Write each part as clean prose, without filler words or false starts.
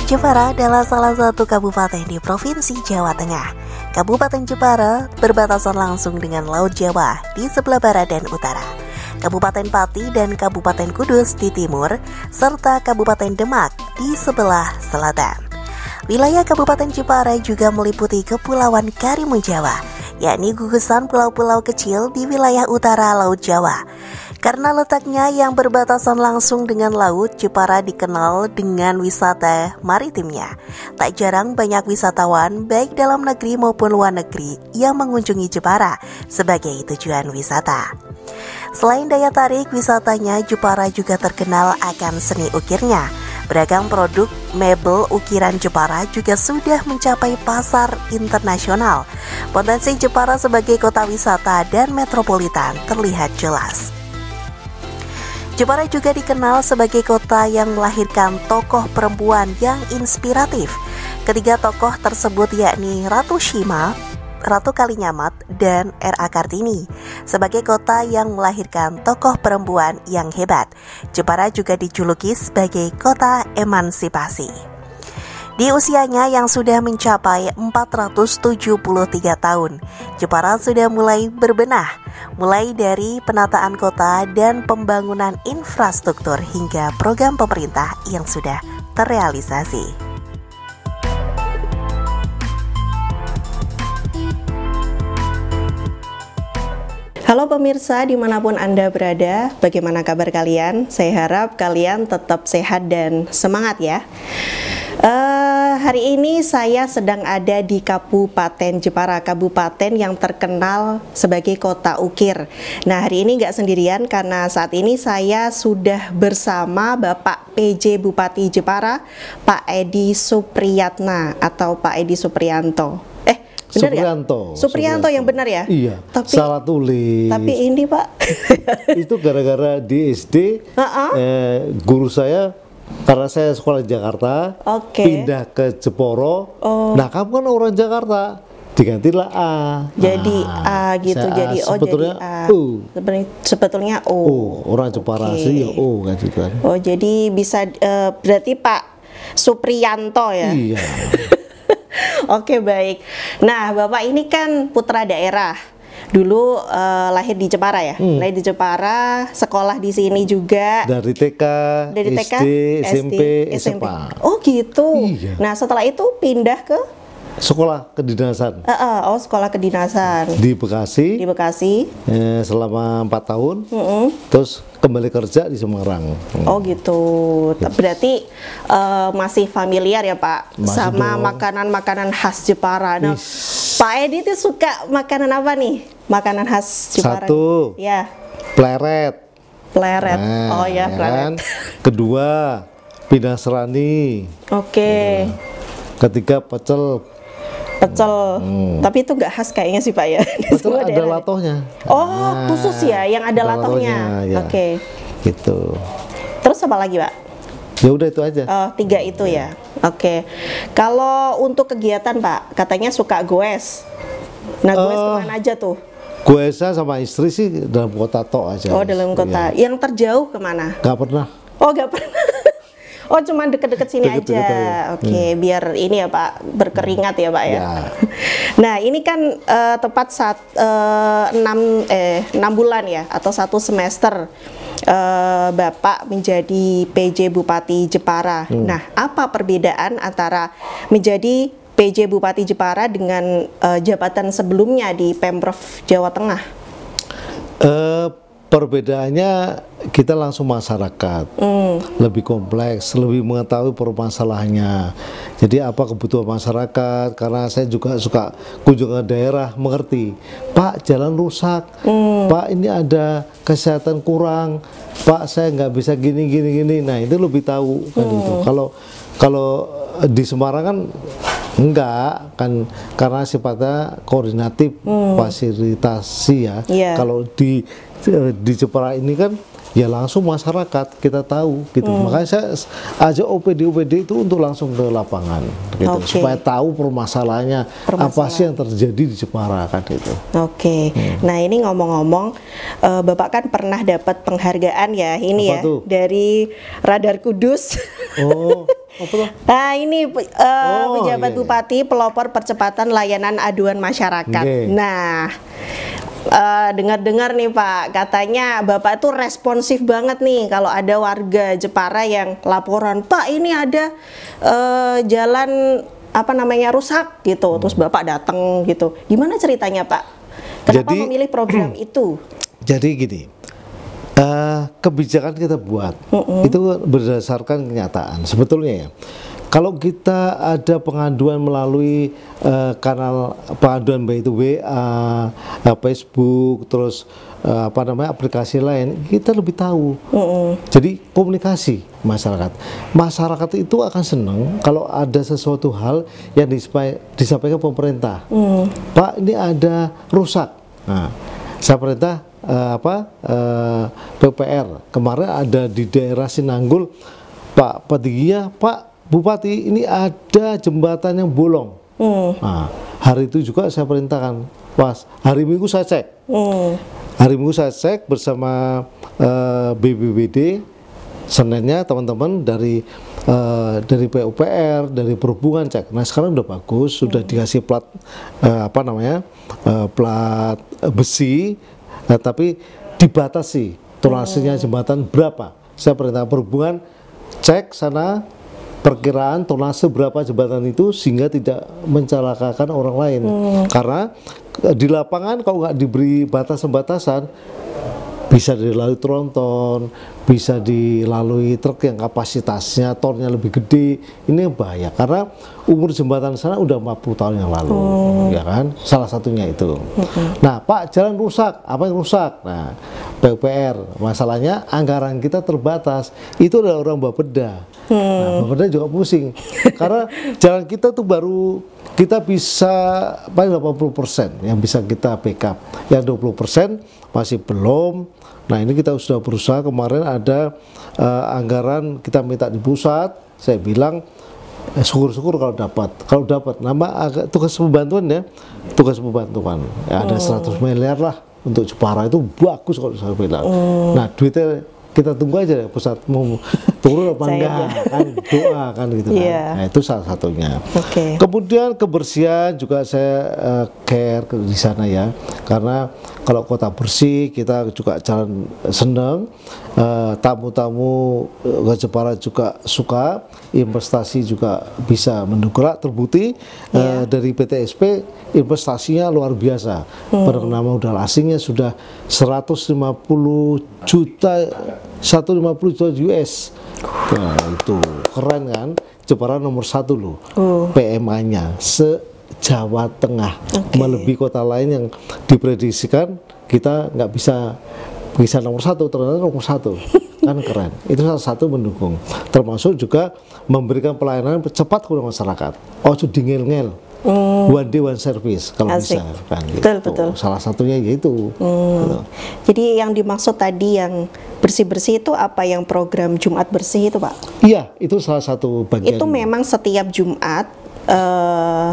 Jepara adalah salah satu kabupaten di Provinsi Jawa Tengah. Kabupaten Jepara berbatasan langsung dengan Laut Jawa di sebelah barat dan utara, Kabupaten Pati dan Kabupaten Kudus di timur, serta Kabupaten Demak di sebelah selatan. Wilayah Kabupaten Jepara juga meliputi Kepulauan Karimun Jawa, yakni gugusan pulau-pulau kecil di wilayah utara Laut Jawa. Karena letaknya yang berbatasan langsung dengan laut, Jepara dikenal dengan wisata maritimnya. Tak jarang banyak wisatawan baik dalam negeri maupun luar negeri yang mengunjungi Jepara sebagai tujuan wisata. Selain daya tarik wisatanya, Jepara juga terkenal akan seni ukirnya. Beragam produk mebel ukiran Jepara juga sudah mencapai pasar internasional. Potensi Jepara sebagai kota wisata dan metropolitan terlihat jelas. Jepara juga dikenal sebagai kota yang melahirkan tokoh perempuan yang inspiratif. Ketiga tokoh tersebut yakni Ratu Shima, Ratu Kalinyamat, dan R.A. Kartini. Sebagai kota yang melahirkan tokoh perempuan yang hebat, Jepara juga dijuluki sebagai kota emansipasi. Di usianya yang sudah mencapai 473 tahun, Jepara sudah mulai berbenah, mulai dari penataan kota dan pembangunan infrastruktur hingga program pemerintah yang sudah terrealisasi. Halo pemirsa dimanapun Anda berada, bagaimana kabar kalian? Saya harap kalian tetap sehat dan semangat ya. Hari ini saya sedang ada di Kabupaten Jepara, kabupaten yang terkenal sebagai kota ukir. Nah, hari ini nggak sendirian karena saat ini saya sudah bersama Bapak PJ Bupati Jepara, Pak Edi Supriyatna atau Pak Edi Supriyanto. Benar Supriyanto. Ya? Supriyanto yang benar ya? Iya. Tapi, salah tulis. Tapi ini Pak. Itu gara-gara di SD guru saya, karena saya sekolah di Jakarta, pindah ke Jeporo. Nah, kamu kan orang Jakarta, digantilah A. Jadi A gitu, jadi O sebetulnya jadi A. Sebetulnya O. Orang Jepara sih ya O kan gitu kan. Oh, jadi bisa berarti Pak Supriyanto ya? Iya. Oke, baik. Nah, Bapak ini kan putra daerah. Dulu lahir di Jepara ya? Lahir di Jepara, sekolah di sini juga. Dari TK, SD, SMP, SMA. Oh gitu. Iya. Nah, setelah itu pindah ke? Sekolah kedinasan. Sekolah kedinasan. Di Bekasi. Di Bekasi. Selama 4 tahun. Terus kembali kerja di Semarang. Oh gitu. Berarti masih familiar ya Pak masih sama makanan-makanan khas Jepara. Nah, Pak Edi itu suka makanan apa nih? Makanan khas Jepara. Satu. Ya. Pleret. Pleret. Nah, oh ya, pleret. Kedua, pinasrani. Oke. Ketiga, pecel. Tapi itu nggak khas kayaknya sih Pak ya. Pecel ada latohnya. Oh, khusus ya, yang ada latohnya. Ya. Oke. Gitu. Terus apa lagi Pak? Ya udah itu aja. Oh, 3 itu ya. Oke. Kalau untuk kegiatan Pak, katanya suka goes. Nah, goes kemana aja tuh? Goesnya sama istri sih dalam kota tok aja. Oh, dalam kota. Ya. Yang terjauh kemana? Gak pernah. Oh, gak pernah. Oh, cuma deket-deket sini aja. Oke, biar ini ya Pak, berkeringat ya Pak ya. Nah, ini kan tepat saat 6 bulan ya, atau 1 semester Bapak menjadi PJ Bupati Jepara. Nah, apa perbedaan antara menjadi PJ Bupati Jepara dengan jabatan sebelumnya di Pemprov Jawa Tengah? Perbedaannya kita langsung masyarakat, lebih kompleks, lebih mengetahui permasalahannya. Jadi apa kebutuhan masyarakat, karena saya juga suka kunjungan daerah, mengerti. Pak, jalan rusak, Pak ini ada kesehatan kurang, Pak saya nggak bisa gini. Nah itu lebih tahu kan itu. Kalau di Semarang kan enggak kan, karena sifatnya koordinatif, fasilitasi ya. Kalau di Jepara ini kan ya langsung masyarakat kita tahu gitu. Makanya saya ajak OPD itu untuk langsung ke lapangan gitu, supaya tahu permasalahannya apa sih yang terjadi di Jepara kan itu. Nah ini ngomong-ngomong, Bapak kan pernah dapat penghargaan ya ini apa ya tuh? Dari Radar Kudus. Apa tuh? Nah ini pejabat bupati pelopor percepatan layanan aduan masyarakat. Nah dengar-dengar nih Pak, katanya Bapak tuh responsif banget nih kalau ada warga Jepara yang laporan, Pak ini ada jalan apa namanya rusak gitu, terus Bapak datang gitu. Gimana ceritanya Pak? Kenapa memilih program itu? Jadi gini, kebijakan kita buat itu berdasarkan kenyataan sebetulnya ya. Kalau kita ada pengaduan melalui kanal pengaduan baik itu WA, Facebook, terus aplikasi lain, kita lebih tahu. Jadi komunikasi masyarakat itu akan senang kalau ada sesuatu hal yang disampaikan pemerintah. Pak, ini ada rusak. Nah, saya perintah PUPR kemarin ada di daerah Sinanggul, Pak petingginya, Pak Bupati, ini ada jembatan yang bolong. Nah, hari itu juga saya perintahkan, pas hari Minggu saya cek. Hari Minggu saya cek bersama BPBD, Seninnya teman-teman dari PUPR, dari perhubungan cek. Nah sekarang udah bagus, sudah dikasih plat plat besi, tapi dibatasi tonasenya jembatan berapa. Saya perintah perhubungan cek sana perkiraan tonase berapa jembatan itu sehingga tidak mencelakakan orang lain. Karena di lapangan kalau nggak diberi batasan-batasan, bisa dilalui tronton, bisa dilalui truk yang kapasitasnya tonnya lebih gede. Ini bahaya karena umur jembatan sana udah 40 tahun yang lalu, ya kan? Salah satunya itu. Nah, Pak, jalan rusak. Apa yang rusak? Nah, PUPR, masalahnya anggaran kita terbatas. Itu adalah orang Bapeda. Nah, Bapeda juga pusing karena jalan kita tuh baru kita bisa paling 80% yang bisa kita backup, yang 20% masih belum. Nah ini kita sudah berusaha, kemarin ada anggaran kita minta di pusat, saya bilang syukur-syukur kalau dapat nama tugas pembantuan ya, ada 100 miliar lah untuk Jepara, itu bagus kalau saya bilang. Nah duitnya kita tunggu aja ya, pusat mau turun apa enggak, kan doa kan gitu kan. Nah itu salah satunya. Kemudian kebersihan juga saya care di sana ya, karena kalau kota bersih kita juga jalan seneng, tamu-tamu ke Jepara juga suka, investasi juga bisa mendongkrak, terbukti dari PTSP investasinya luar biasa. Penerimaan modal asingnya sudah 150 juta US. Nah, itu keren kan? Jepara nomor 1 loh PMA-nya se-Jawa Tengah, melebihi kota lain yang diprediksikan kita nggak bisa nomor 1, ternyata nomor 1. Kan keren. Itu salah satu mendukung, termasuk juga memberikan pelayanan cepat kepada masyarakat. Ojo dingel-ngel, one day one service kalau bisa kan gitu. Betul. Salah satunya yaitu gitu. Jadi yang dimaksud tadi yang bersih-bersih itu apa, yang program Jumat Bersih itu Pak? Iya, itu salah satu bagian. Itu memang setiap Jumat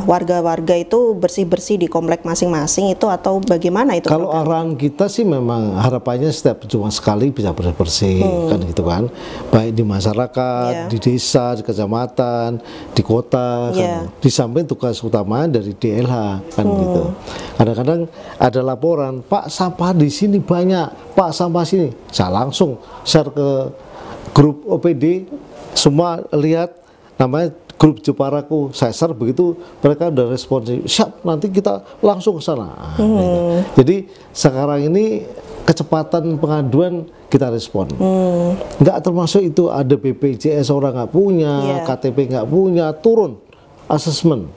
warga-warga itu bersih-bersih di komplek masing-masing itu, atau bagaimana itu? Kalau arahan kita sih memang harapannya setiap Jumat sekali bisa bersih-bersih kan gitu kan, baik di masyarakat, di desa, di kecamatan, di kota kan. Di samping tugas utama dari DLH kan gitu. Kadang-kadang ada laporan, Pak sampah di sini banyak, Pak sampah sini, saya langsung share ke grup OPD, semua lihat namanya grup Jeparaku, saya share, begitu mereka udah responsif, siap nanti kita langsung ke sana. Gitu. Jadi sekarang ini kecepatan pengaduan kita respon. Nggak termasuk itu ada BPJS orang nggak punya, KTP nggak punya, turun asesmen.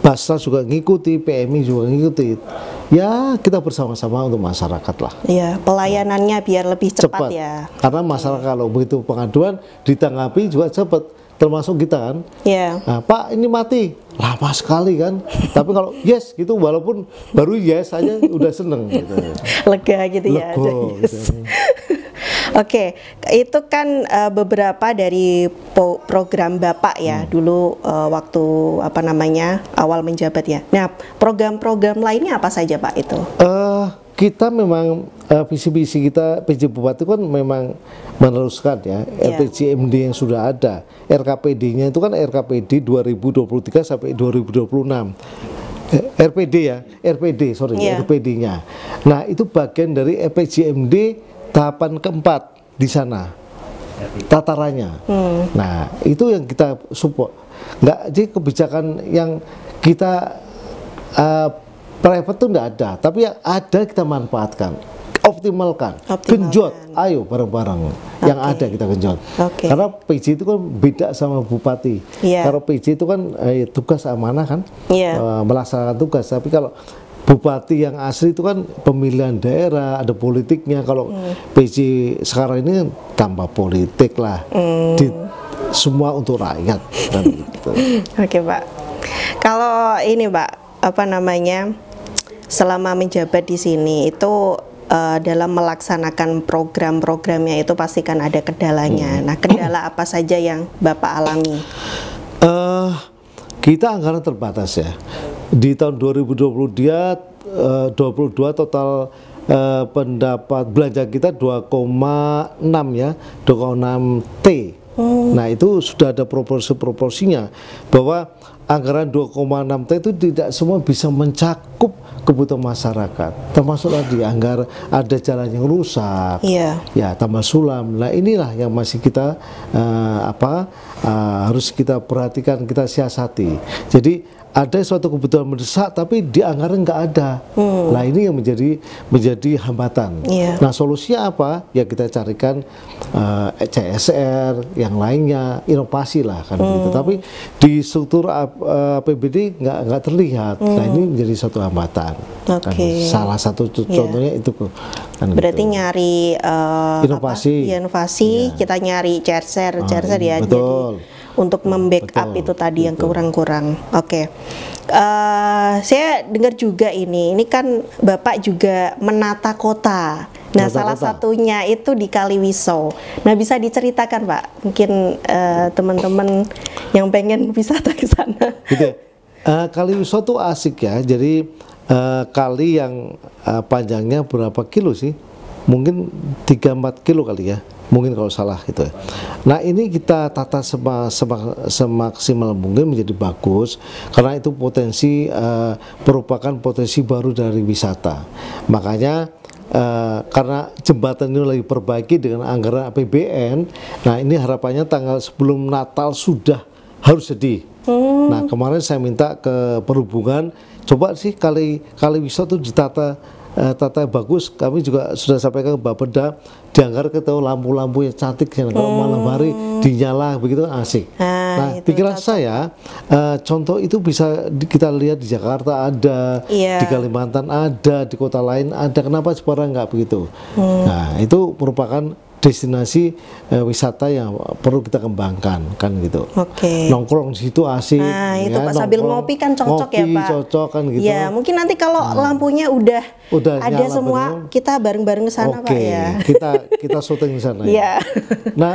Basnas juga ngikuti, PMI juga ngikuti. Ya kita bersama-sama untuk masyarakat lah. Iya, pelayanannya biar lebih cepat ya. Karena masyarakat kalau begitu pengaduan ditanggapi juga cepat. Termasuk kita kan, nah, Pak ini mati, lama sekali kan. Tapi kalau yes gitu, walaupun baru yes aja udah seneng gitu. Lega gitu ya. Lego, gitu. Oke, itu kan beberapa dari program Bapak ya dulu waktu awal menjabat ya. Nah, program-program lainnya apa saja Pak itu? Kita memang visi misi kita PJ Bupati kan memang meneruskan ya RPJMD yang sudah ada. RKPD-nya itu kan RKPD 2023 sampai 2026. RPD-nya. Nah, itu bagian dari RPJMD tahapan keempat di sana tatarannya. Nah, itu yang kita support. Jadi kebijakan yang kita private itu enggak ada, tapi yang ada kita manfaatkan, optimalkan. Genjot, ayo bareng-bareng yang ada kita genjot. Karena PJ itu kan beda sama bupati. Kalau PJ itu kan tugas amanah kan, melaksanakan tugas. Tapi kalau bupati yang asli itu kan pemilihan daerah, ada politiknya. Kalau PJ sekarang ini tambah politik lah, semua untuk rakyat. Dan gitu. Oke Pak, kalau ini Pak, selama menjabat di sini itu dalam melaksanakan program-programnya itu pasti kan ada kendalanya. Nah, kendala apa saja yang Bapak alami? Kita anggaran terbatas ya. Di tahun 2020 dia 22 total pendapat belanja kita 2,6 ya, 2,6 T. Nah, itu sudah ada proporsinya bahwa anggaran 2,6 T itu tidak semua bisa mencakup kebutuhan masyarakat, termasuk tadi anggaran ada jalan yang rusak, ya tambah sulam. Nah, inilah yang masih kita harus kita perhatikan, kita siasati. Jadi ada suatu kebutuhan mendesak tapi di anggaran nggak ada. Nah, ini yang menjadi hambatan. Nah, solusinya apa? Ya kita carikan CSR yang lainnya, inovasi lah kan gitu. Tapi di struktur APBD nggak terlihat. Nah, ini menjadi satu hambatan. Kan, salah satu contohnya itu kan. Berarti gitu. Nyari inovasi, kita nyari CSR ya. Betul. Jadi untuk membackup itu tadi yang kurang-kurang. Saya dengar juga ini kan Bapak juga menata kota. Nah, salah satunya itu di Kaliwiso. Nah, bisa diceritakan Pak, mungkin teman-teman yang pengen wisata ke sana. Gitu. Kaliwiso tuh asik ya. Jadi kali yang panjangnya berapa kilo sih? Mungkin 3-4 kilo kali ya. Mungkin kalau salah gitu. Nah, ini kita tata semaksimal mungkin menjadi bagus karena itu merupakan potensi baru dari wisata. Makanya karena jembatan ini lagi perbaiki dengan anggaran APBN. Nah, ini harapannya sebelum Natal sudah harus jadi. Nah, kemarin saya minta ke perhubungan, coba sih Kaliwiso itu ditata bagus. Kami juga sudah sampaikan ke Bapeda, dianggar ketemu lampu-lampu yang cantik kalau malam hari dinyala begitu asik. Nah, pikiran saya contoh itu bisa kita lihat di Jakarta ada, di Kalimantan ada, di kota lain ada. Kenapa Jepara nggak begitu? Nah, itu merupakan destinasi wisata yang perlu kita kembangkan kan gitu. Nongkrong di situ asik. Nah, itu Pak sambil ngopi kan cocok ya Pak. Cocok kan gitu. Ya, mungkin nanti kalau lampunya udah ada semua, kita bareng-bareng ke sana Pak ya. Kita syuting di sana. Ya. Nah,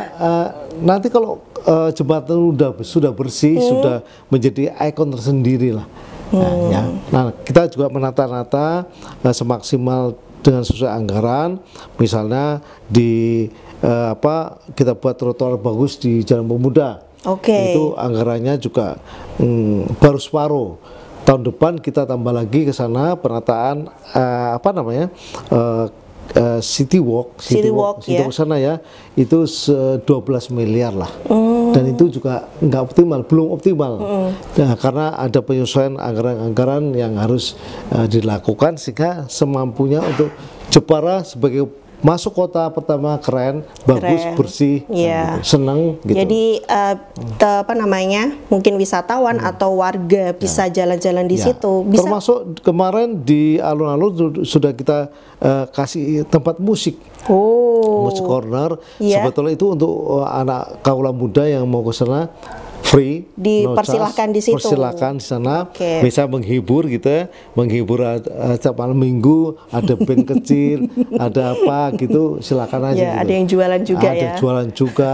nanti kalau jembatan sudah bersih, sudah menjadi ikon tersendiri lah. Nah, kita juga menata-nata semaksimal dengan sesuai anggaran, misalnya kita buat trotoar bagus di Jalan Pemuda. Itu anggarannya juga baru separuh. Tahun depan kita tambah lagi ke sana penataan City Walk sana ya, itu 12 miliar lah. Dan itu juga belum optimal. Nah, karena ada penyesuaian anggaran-anggaran yang harus dilakukan sehingga semampunya untuk Jepara sebagai masuk kota pertama keren, bagus, bersih, gitu. Senang gitu. Jadi mungkin wisatawan atau warga bisa jalan-jalan di situ. Bisa. Termasuk kemarin di alun-alun sudah kita kasih tempat musik. Musik corner. Sebetulnya itu untuk anak kaula muda yang mau ke sana free, dipersilahkan di situ. Persilahkan di sana, bisa menghibur gitu ya, menghibur malam minggu, ada band kecil, ada apa gitu, silakan aja. Ya, gitu. Ada yang jualan juga ya. Ada jualan juga.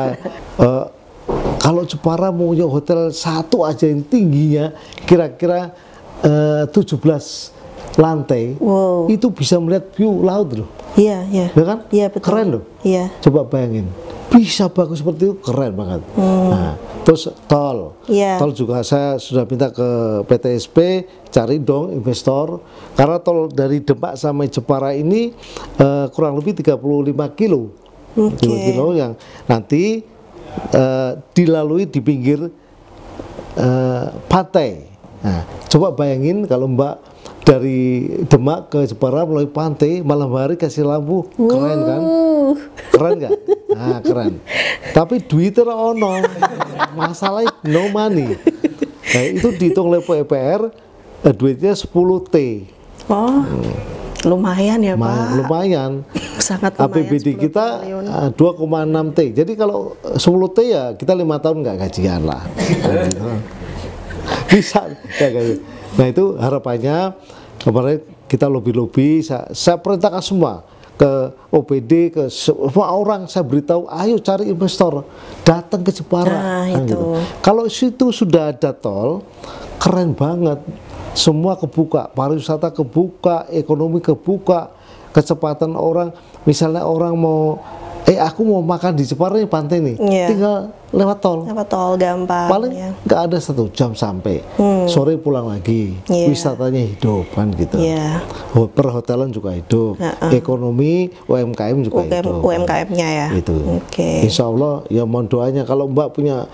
Kalau Jepara mau punya hotel satu aja yang tingginya kira-kira 17 lantai, itu bisa melihat view laut loh. Iya, iya. Ya kan? Iya, betul. Keren loh. Iya. Coba bayangin. Bisa bagus seperti itu, keren banget. Nah, terus tol. Tol juga saya sudah minta ke PTSP cari dong investor, karena tol dari Demak sampai Jepara ini kurang lebih 35 kilo. 35 kilo yang nanti dilalui di pinggir pantai. Nah, coba bayangin kalau Mbak dari Demak ke Jepara melalui pantai, malam hari kasih lampu, keren kan? Keren nggak? Nah, keren. Tapi duitnya ono, masalahnya no money. Nah, itu dihitung oleh PUPR, duitnya 10T. Lumayan ya Pak. Lumayan. Sangat lumayan. APBD kita 2,6 T. Jadi kalau 10 T ya kita 5 tahun nggak gajian lah. Bisa ya, nah itu harapannya kemarin kita lobby, saya perintahkan semua ke OPD, ke semua orang saya beritahu, ayo cari investor datang ke Jepara. Gitu. Kalau situ sudah ada tol, keren banget, semua kebuka, pariwisata kebuka, ekonomi kebuka, kecepatan orang, misalnya orang mau aku mau makan di Jepara nih, pantai nih, tinggal lewat tol. Lewat tol gampang. Paling nggak ada 1 jam sampai. Sore pulang lagi. Wisatanya hidup kan gitu. Perhotelan juga hidup. Ekonomi UMKM juga hidup. UMKM-nya ya. Itu. Insya Allah ya mohon doanya kalau Mbak punya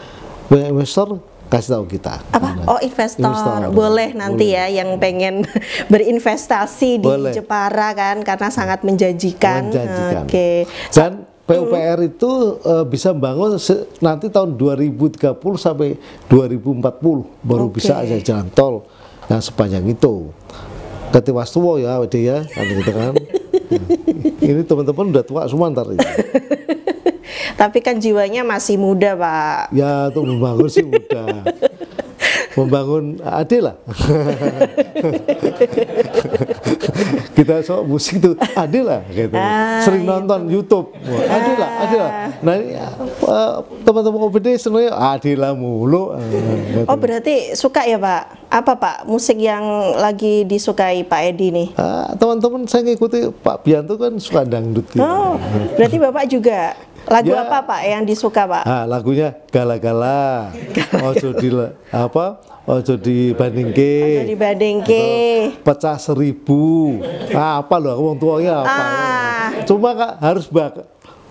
investor, kasih tahu kita. Apa? Investor. Boleh nanti ya yang pengen berinvestasi di Jepara kan, karena sangat menjanjikan. Dan PUPR itu bisa bangun nanti tahun 2030 sampai 2040 baru bisa aja jalan tol yang sepanjang itu. Ketiwas tua ya, ya, gitu kan. Ini teman-teman udah tua semua ntar. Tapi kan jiwanya masih muda, Pak. Ya, untuk membangun sih muda. Membangun adil lah. Kita sok musik tuh adil lah gitu. Sering nonton YouTube. Adil lah. Nah, teman-teman OPD senangnya adil lah mulu. Gitu. Oh, berarti suka ya, Pak? Apa, Pak? Musik yang lagi disukai Pak Edi nih? Teman-teman saya ngikuti Pak Bianto kan suka dangdut gitu. Oh, berarti Bapak juga. Lagu apa Pak yang disuka Pak? Lagunya Gala-gala. Ojo dibandingke. Pecah 1000. Apa loh, wong tuanya apa? Cuma Kak harus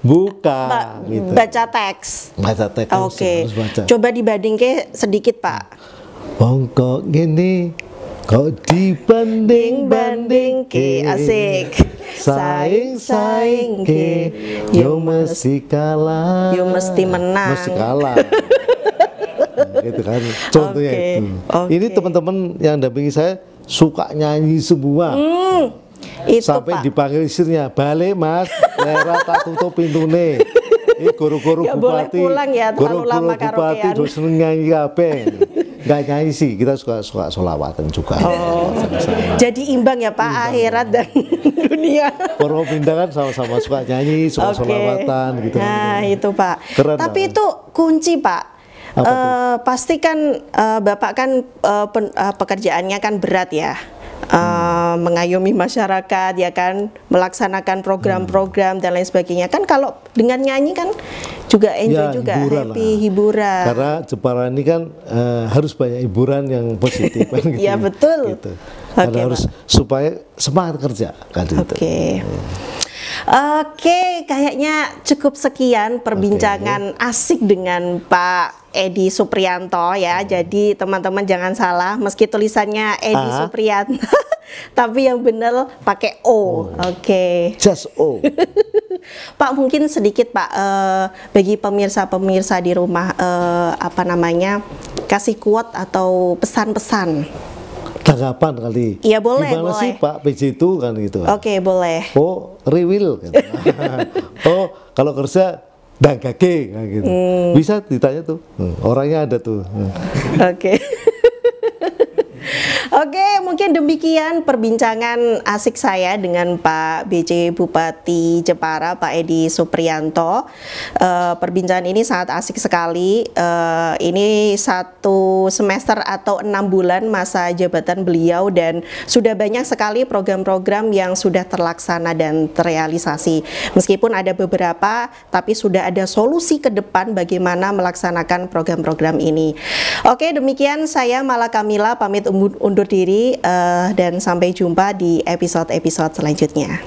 buka gitu. Baca teks. Oke. Coba dibandingke sedikit Pak. Wong kok gini, kok dibanding ke, asik. Saing ke, yo mesti kalah, yo mesti menang, mesti kalah. Gitu kan, contohnya itu. Ini teman-teman yang dampingi saya suka nyanyi semua. Itu, sampai Pak. Dipanggil istrinya, balik Mas, lera tak tutup pintunya. Ini guru-guru bupati, guru-guru bupati terus seneng nyanyi kabeh. Nggak nyanyi sih, kita suka sholawatan juga. Jadi imbang ya Pak, akhirat dan dunia. Orang pindah kan sama-sama suka nyanyi, suka sholawatan gitu. Nah itu Pak. Keren. Tapi itu kunci Pak. Pasti kan Bapak kan pekerjaannya kan berat ya. Mengayomi masyarakat ya kan, melaksanakan program-program dan lain sebagainya kan. Kalau dengan nyanyi kan juga enjoy juga, hiburan. Karena Jepara ini kan harus banyak hiburan yang positif kan gitu. Iya betul gitu. Karena harus supaya semangat kerja kan gitu. Oke, kayaknya cukup sekian perbincangan asik dengan Pak Edi Supriyanto ya. Jadi teman-teman jangan salah, meski tulisannya Edi Supriyanto, tapi yang benar pakai O. Just O. Pak, mungkin sedikit Pak, bagi pemirsa-pemirsa di rumah, kasih quote atau pesan-pesan. Tanggapan kali. Iya boleh. Gimana sih Pak PJ itu kan gitu. Boleh. Oh, rewil. Gitu. Oh, kalau kerja dan gage kayak gitu. Bisa ditanya tuh, orangnya ada tuh. Oke. Oke, mungkin demikian perbincangan asik saya dengan Pak BC Bupati Jepara, Pak Edi Supriyanto. Perbincangan ini sangat asik sekali. Ini 1 semester atau 6 bulan masa jabatan beliau dan sudah banyak sekali program-program yang sudah terlaksana dan terrealisasi. Meskipun ada beberapa, tapi sudah ada solusi ke depan bagaimana melaksanakan program-program ini. Oke, demikian saya Mala Kamila pamit undur diri dan sampai jumpa di episode-episode selanjutnya.